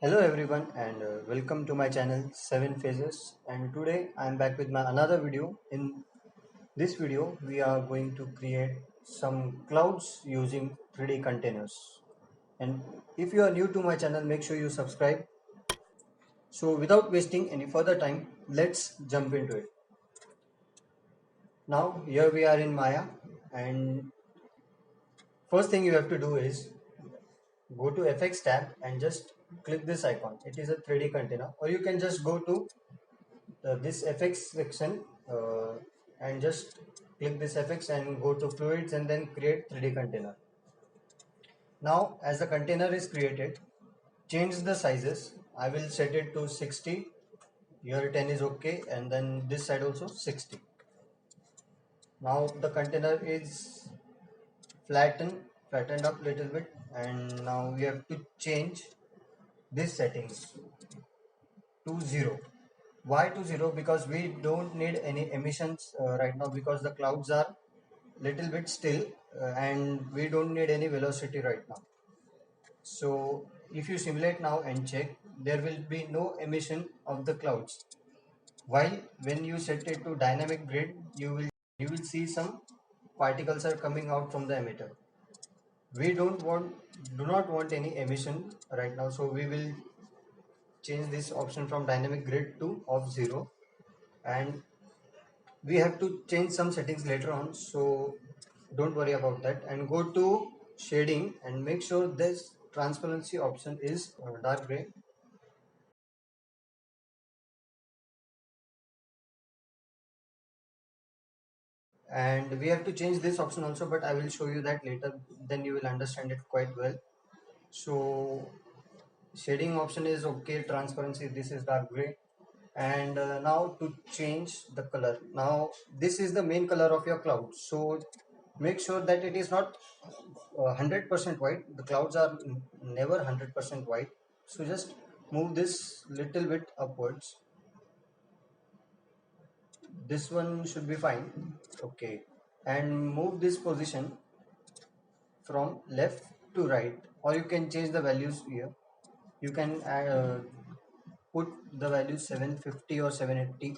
Hello everyone and welcome to my channel 7 Phases, and today I am back with my another video. In this video we are going to create some clouds using 3D containers, and if you are new to my channel, make sure you subscribe. So without wasting any further time, let's jump into it. Now here we are in Maya, and first thing you have to do is go to FX tab and just click this icon. It is a 3D container, or you can just go to this FX section and just click this FX and go to fluids and then create 3D container. Now as the container is created, change the sizes. I will set it to 60. Here 10 is okay, and then this side also 60. Now the container is flattened up little bit, and now we have to change this settings to 0. Why to 0? Because we don't need any emissions right now, because the clouds are little bit still, and we don't need any velocity right now. So if you simulate now and check, there will be no emission of the clouds. While when you set it to dynamic grid, you will see some particles are coming out from the emitter. We do not want any emission right now, so we will change this option from dynamic grid to off 0, and we have to change some settings later on, so don't worry about that, and go to shading and make sure this transparency option is dark gray. And we have to change this option also, but I will show you that later, then you will understand it quite well. So shading option is okay, transparency this is dark gray. And now to change the color, now this is the main color of your cloud, so make sure that it is not 100% white. The clouds are never 100% white, so just move this little bit upwards. This one should be fine. Okay, and move this position from left to right, or you can change the values here. You can put the value 750 or 780,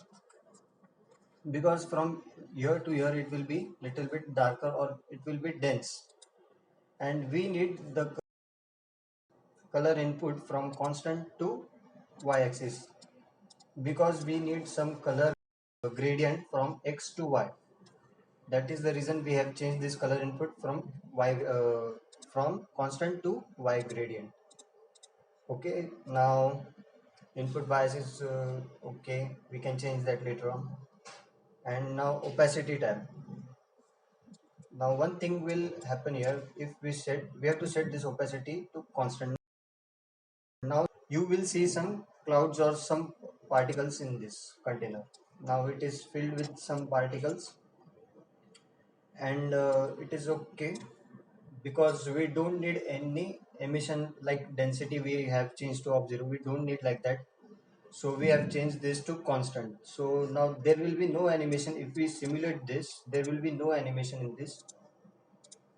because from here to here it will be little bit darker or it will be dense, and we need the color input from constant to y-axis, because we need some color gradient from x to y. That is the reason we have changed this color input from y from constant to y gradient. Okay, now input bias is okay, we can change that later on. And now opacity tab. Now one thing will happen here, if we have to set this opacity to constant. Now you will see some clouds or some particles in this container. Now it is filled with some particles, and it is okay, because we don't need any emission like density. We have changed to of 0, we don't need like that, so we have changed this to constant. So now there will be no animation. If we simulate this, there will be no animation in this,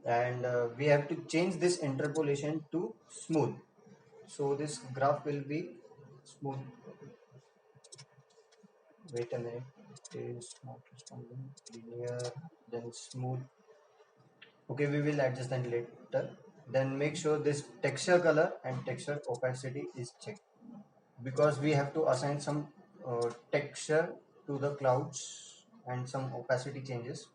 and we have to change this interpolation to smooth, so this graph will be smooth. Wait a minute, it is not responding. Linear, then smooth. Okay, we will adjust that later. Then make sure this texture color and texture opacity is checked, because we have to assign some texture to the clouds and some opacity changes.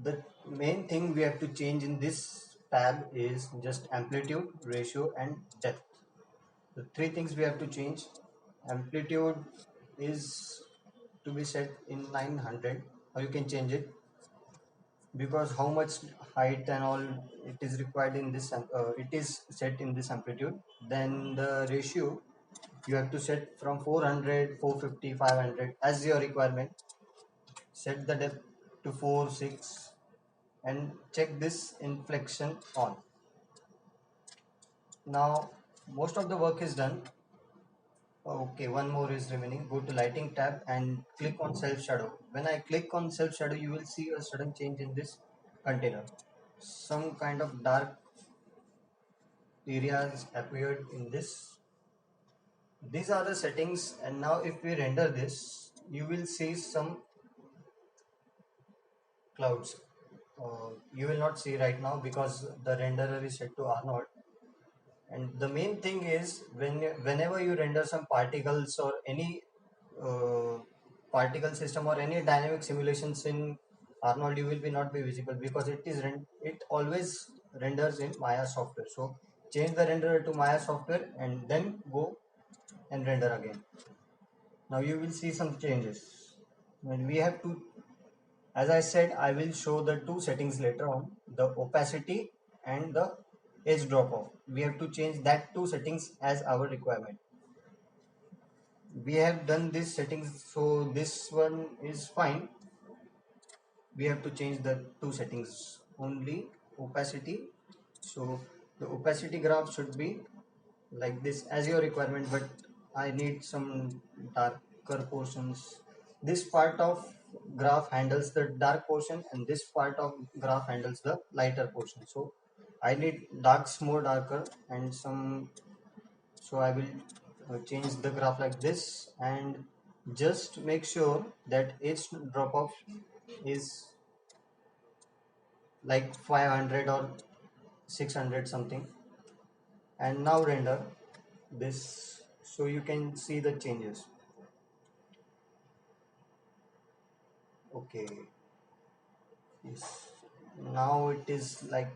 The main thing we have to change in this tab is just amplitude, ratio, and depth. The three things we have to change. Amplitude is to be set in 900, or you can change it, because how much height and all it is required in this it is set in this amplitude. Then the ratio you have to set from 400, 450, 500 as your requirement. Set the depth to 4, 6, and check this inflection on. Now most of the work is done. Okay, one more is remaining. Go to lighting tab and click on self shadow. When I click on self shadow, you will see a sudden change in this container. Some kind of dark areas appeared in this. These are the settings, and now if we render this, you will see some clouds. You will not see right now because the renderer is set to R0. And the main thing is whenever you render some particles or any uh, particle system or any dynamic simulations in Arnold, you will be not be visible because it always renders in Maya software. So change the renderer to Maya software and then go and render again. Now you will see some changes. When we have to, as I said, I will show the two settings later on, the opacity and the edge drop off. We have to change that two settings as our requirement. We have done these settings, so this one is fine. We have to change the two settings only. Opacity, so the opacity graph should be like this as your requirement, but I need some darker portions. This part of graph handles the dark portion and this part of graph handles the lighter portion, so I need darks more darker and some. So I will change the graph like this and just make sure that edge drop off is like 500 or 600 something. And now render this so you can see the changes. Okay, yes, now it is like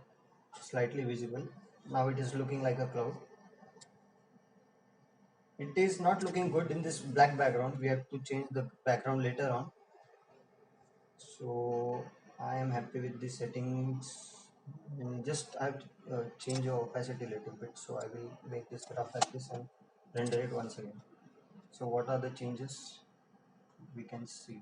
slightly visible. Now it is looking like a cloud. It is not looking good in this black background. We have to change the background later on. So I am happy with the settings, and just I have to change your opacity a little bit. So I will make this graph like this and render it once again. So what are the changes we can see?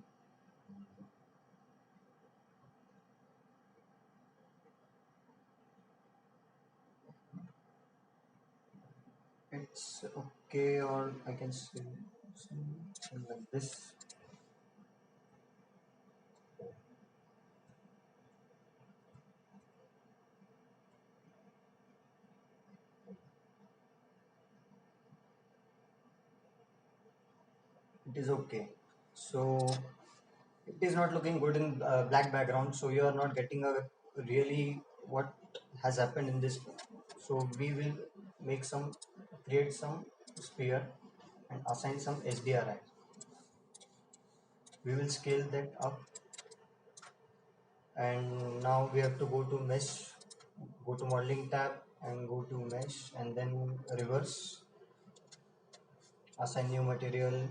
It's okay, or I can see something like this. It is okay. So it is not looking good in black background, so you are not getting a really what has happened in this. So we will make some, create some sphere and assign some HDRI. We will scale that up, and now we have to go to mesh, go to modeling tab and go to mesh and then reverse, assign new material,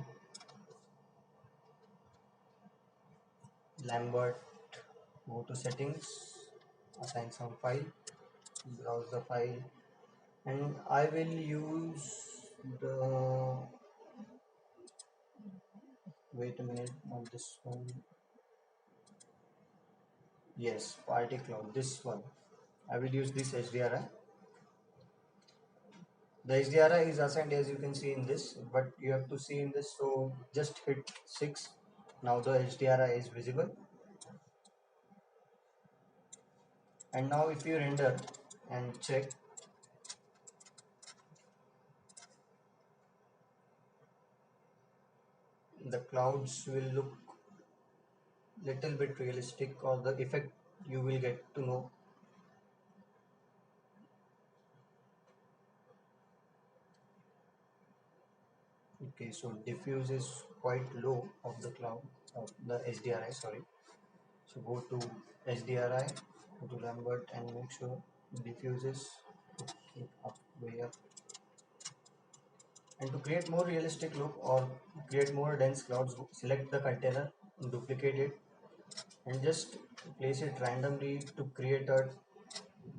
Lambert, go to settings, assign some file, browse the file, and I will use the, wait a minute on this one. Yes, party cloud, this one. I will use this HDRI. The HDRI is assigned as you can see in this, but you have to see in this, so just hit 6. Now the HDRI is visible. And now if you render and check, the clouds will look little bit realistic, or the effect you will get to know. Okay, so diffuse is quite low of the cloud, of the HDRI, sorry. So go to HDRI, go to Lambert and make sure diffuse is okay, up, way up. And to create more realistic look or create more dense clouds, select the container, duplicate it, and just place it randomly to create a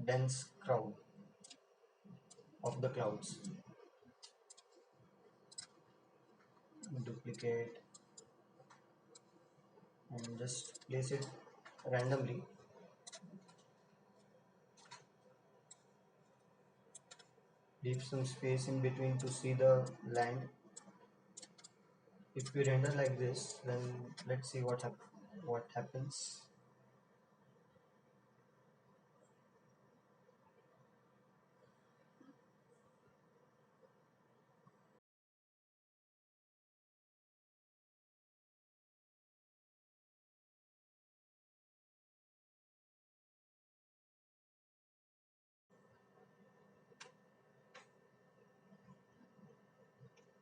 dense crowd of the clouds. Duplicate and just place it randomly. Leave some space in between to see the land. If we render like this, then let's see what happens.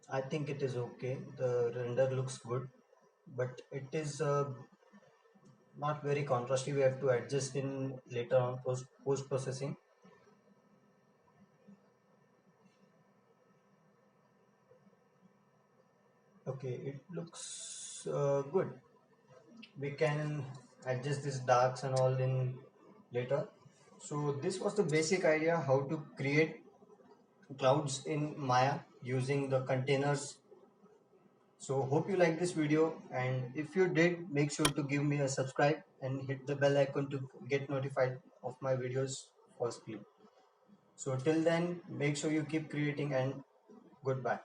I think it is okay. The render looks good, but it is not very contrasty. We have to adjust in later on post processing. Okay, it looks good. We can adjust these darks and all in later. So this was the basic idea how to create clouds in Maya using the containers. So hope you like this video, and if you did, make sure to give me a subscribe and hit the bell icon to get notified of my videos firstly. So till then, make sure you keep creating, and goodbye.